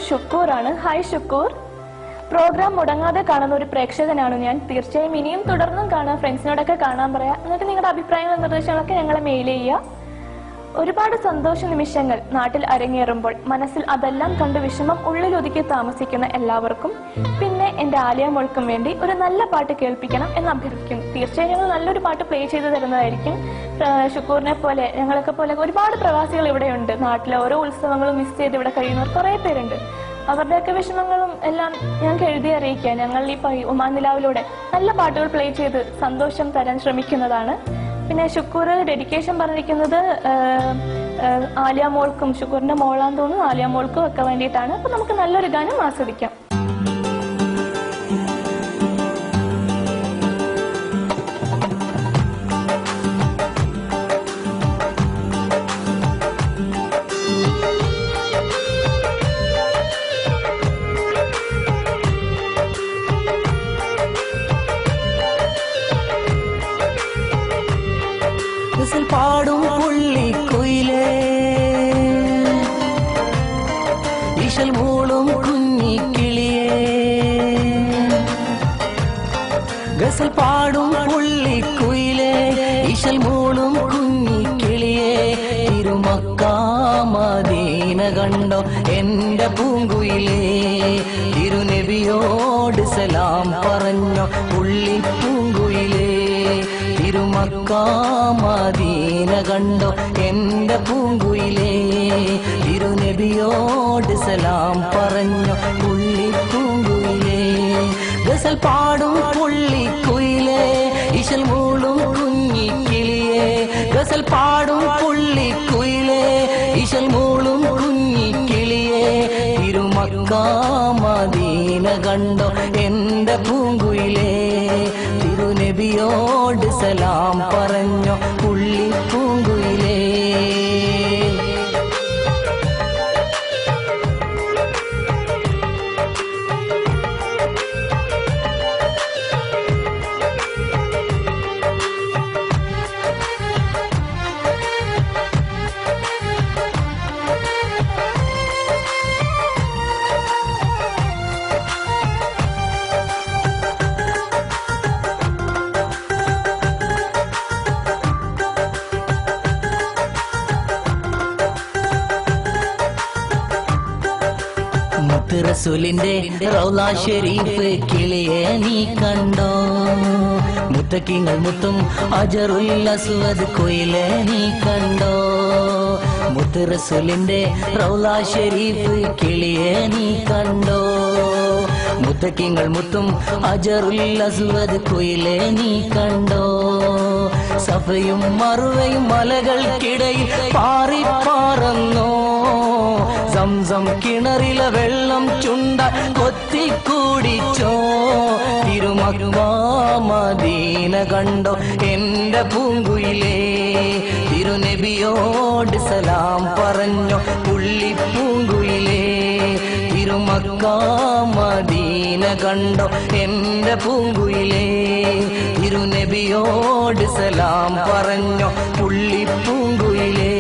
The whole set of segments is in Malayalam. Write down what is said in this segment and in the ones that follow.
ഷുക്കൂറാണ്. ഹായ് ഷുക്കൂർ. പ്രോഗ്രാം മുടങ്ങാതെ കാണുന്ന ഒരു പ്രേക്ഷകനാണ് ഞാൻ. തീർച്ചയായും ഇനിയും തുടർന്നും കാണാം, ഫ്രണ്ട്സിനോടൊക്കെ കാണാൻ പറയാം. എന്നിട്ട് നിങ്ങളുടെ അഭിപ്രായങ്ങളും നിർദ്ദേശങ്ങളൊക്കെ ഞങ്ങളെ മെയിൽ ചെയ്യുക. ഒരുപാട് സന്തോഷ നിമിഷങ്ങൾ നാട്ടിൽ അരങ്ങേറുമ്പോൾ മനസ്സിൽ അതെല്ലാം കണ്ട് വിഷമം ഉള്ളിലൊതുക്കി താമസിക്കുന്ന എല്ലാവർക്കും, പിന്നെ എന്റെ ആലിയ മോൾക്കും വേണ്ടി ഒരു നല്ല പാട്ട് കേൾപ്പിക്കണം എന്ന് അഭ്യർത്ഥിക്കുന്നു. തീർച്ചയായും ഞങ്ങൾ നല്ലൊരു പാട്ട് പ്ലേ ചെയ്ത് തരുന്നതായിരിക്കും. ഷുക്കൂറിനെ പോലെ ഞങ്ങളൊക്കെ പോലെ ഒരുപാട് പ്രവാസികൾ ഇവിടെയുണ്ട്. നാട്ടിലെ ഓരോ ഉത്സവങ്ങളും മിസ് ചെയ്ത് ഇവിടെ കഴിയുന്നവർ കുറെ പേരുണ്ട്. അവരുടെയൊക്കെ വിഷമങ്ങളും എല്ലാം ഞങ്ങൾക്ക് എഴുതി അറിയിക്കുക. ഞങ്ങൾ ഈ ഒമാൻ നിലാവിലൂടെ നല്ല പാട്ടുകൾ പ്ലേ ചെയ്ത് സന്തോഷം തരാൻ ശ്രമിക്കുന്നതാണ്. പിന്നെ ഷുക്കൂർ ഡെഡിക്കേഷൻ പറഞ്ഞിരിക്കുന്നത് ആലിയ മോൾക്കും, ഷുക്കൂറിന്റെ മോളാന്ന് തോന്നുന്നു, ആലിയ മോൾക്കും ഒക്കെ വേണ്ടിയിട്ടാണ്. അപ്പൊ നമുക്ക് നല്ലൊരു ഗാനം ആസ്വദിക്കാം. പാടും പുള്ളിക്കുയിലേ, ഇശൽ മൂളും കുഞ്ഞിക്കിളിയേ. ഗസൽ പാടും പുള്ളിക്കുയിലേ, ഇശൽ മൂളും കുഞ്ഞിക്കിളിയേ. തിരുമക്ക മദീന കണ്ടോ എന്റെ പൂങ്കുയിലേ. തിരുനബിയോട് സലാം പറഞ്ഞോ പുള്ളിപ്പൂങ്കുയിലേ. തിരുമക്ക മദീന കണ്ടോ എന്റെ പൂങ്കുയിലേ. തിരുനബിയോട് സലാം പറഞ്ഞോ പുള്ളിപ്പൂങ്കുയിലേ. ഗസൽ പാടും പുള്ളിക്കുയിലേ, ഇശൽ മൂളും കുഞ്ഞിക്കിളിയേ. ഗസൽ പാടും പുള്ളിക്കുയിലേ, ഇശൽ മൂളും കുഞ്ഞിക്കിളിയേ. തിരുമക്ക മദീന കണ്ടോ എന്റെ പൂങ്കുയിലേ. തിരുനബിയോട് സലാം പറഞ്ഞോ പുള്ളിപ്പൂങ്കുയിലേ. റസൂലിന്റെ റൗള ഷരീഫ് കിളിയെ നീ കണ്ടോ. മുത്തക്കിങ്ങൾ മുത്തും അജറുൽ അസ്വദ് കുയിലെ നീ കണ്ടോ. മുത്ത് റസൂലിന്റെ റൗള ഷരീഫ് കിളിയെ നീ കണ്ടോ. മുത്തക്കിങ്ങൾ മുത്തും അജറുൽ അസ്വദ് കുയിലെ നീ കണ്ടോ. സഫയും മറുവയും മലകൾക്കിടയിൽ പാറി പാറന്നോ. സംസം കിണറിലെ വെള്ളം ചുണ്ട കൊത്തിക്കൂടിച്ചോ. തിരുമക്ക മദീന കണ്ടോ എന്റെ പൂങ്കുയിലേ. തിരുനബിയോട് സലാം പറഞ്ഞോ പുള്ളിപ്പൂങ്കുയിലേ. തിരുമക്ക മദീന കണ്ടോ എന്റെ പൂങ്കുയിലേ. തിരുനബിയോട് സലാം പറഞ്ഞോ പുള്ളിപ്പൂങ്കുയിലേ.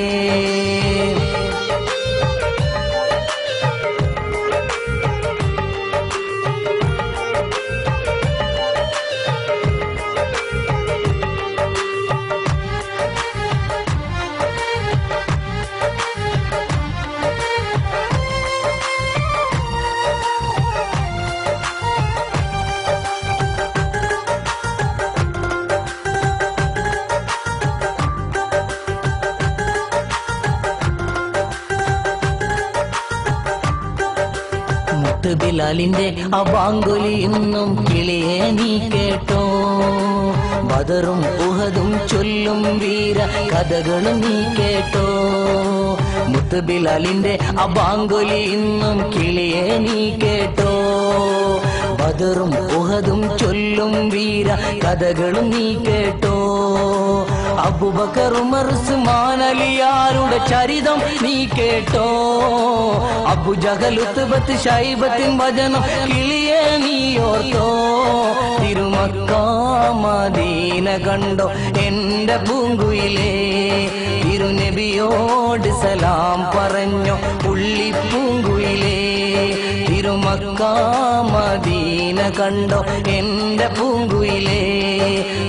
ബിലാലിന്റെ അബാങ്കുലി ഇന്നും കിളിയെ നീ കേട്ടോ. ബദറും ഉഹദും ചൊല്ലും വീര കഥകളും നീ കേട്ടോ. മുത്ത് ബിലാലിന്റെ അബാങ്കുലി ഇന്നും കിളിയെ നീ കേട്ടോ. ബദറും ഉഹദും ചൊല്ലും വീര കഥകളും നീ കേട്ടോ. അബൂബക്കർ ഉമർ ഉസ്മാൻ അലിയാരുടെ ചരിതം നീ കേട്ടോ. അബൂജഹൽ ഉത്ബത്ത് ശൈബത്തിൻ വചനം കിളിയെ നീ ഓർത്തോ. തിരുമക്ക മദീന കണ്ടോ എന്റെ പൂങ്കുയിലേ. തിരുനബിയോട് സലാം പറഞ്ഞോ പുള്ളിപ്പൂങ്കുയിലേ. തിരുമക്ക മദീന കണ്ടോ എന്റെ പൂങ്കുയിലേ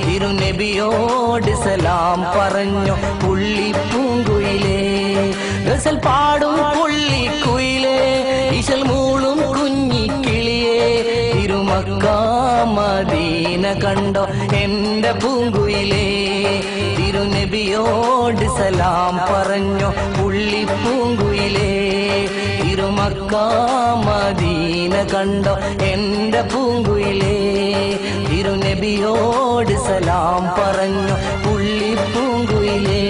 തിരുനബിയോട് സലാം പറഞ്ഞു പുള്ളിപ്പൂങ്കുയിലേ ഗസൽ പാടും പുള്ളിക്കുയിലേ ഇശൽ മൂളും കുഞ്ഞിക്കിളിയേ തിരുമക്ക മദീന കണ്ടോ എന്റെ പൂങ്കുയിലേ തിരുനബിയോട് സലാം പറഞ്ഞു പുള്ളിപ്പൂങ്കുയിലേ തിരുമക്ക മദീന കണ്ടോ എന്റെ പൂങ്കുയിലേ തിരുനബിയോട് സലാം പറഞ്ഞു പുള്ളിപ്പൂങ്കുയിലേ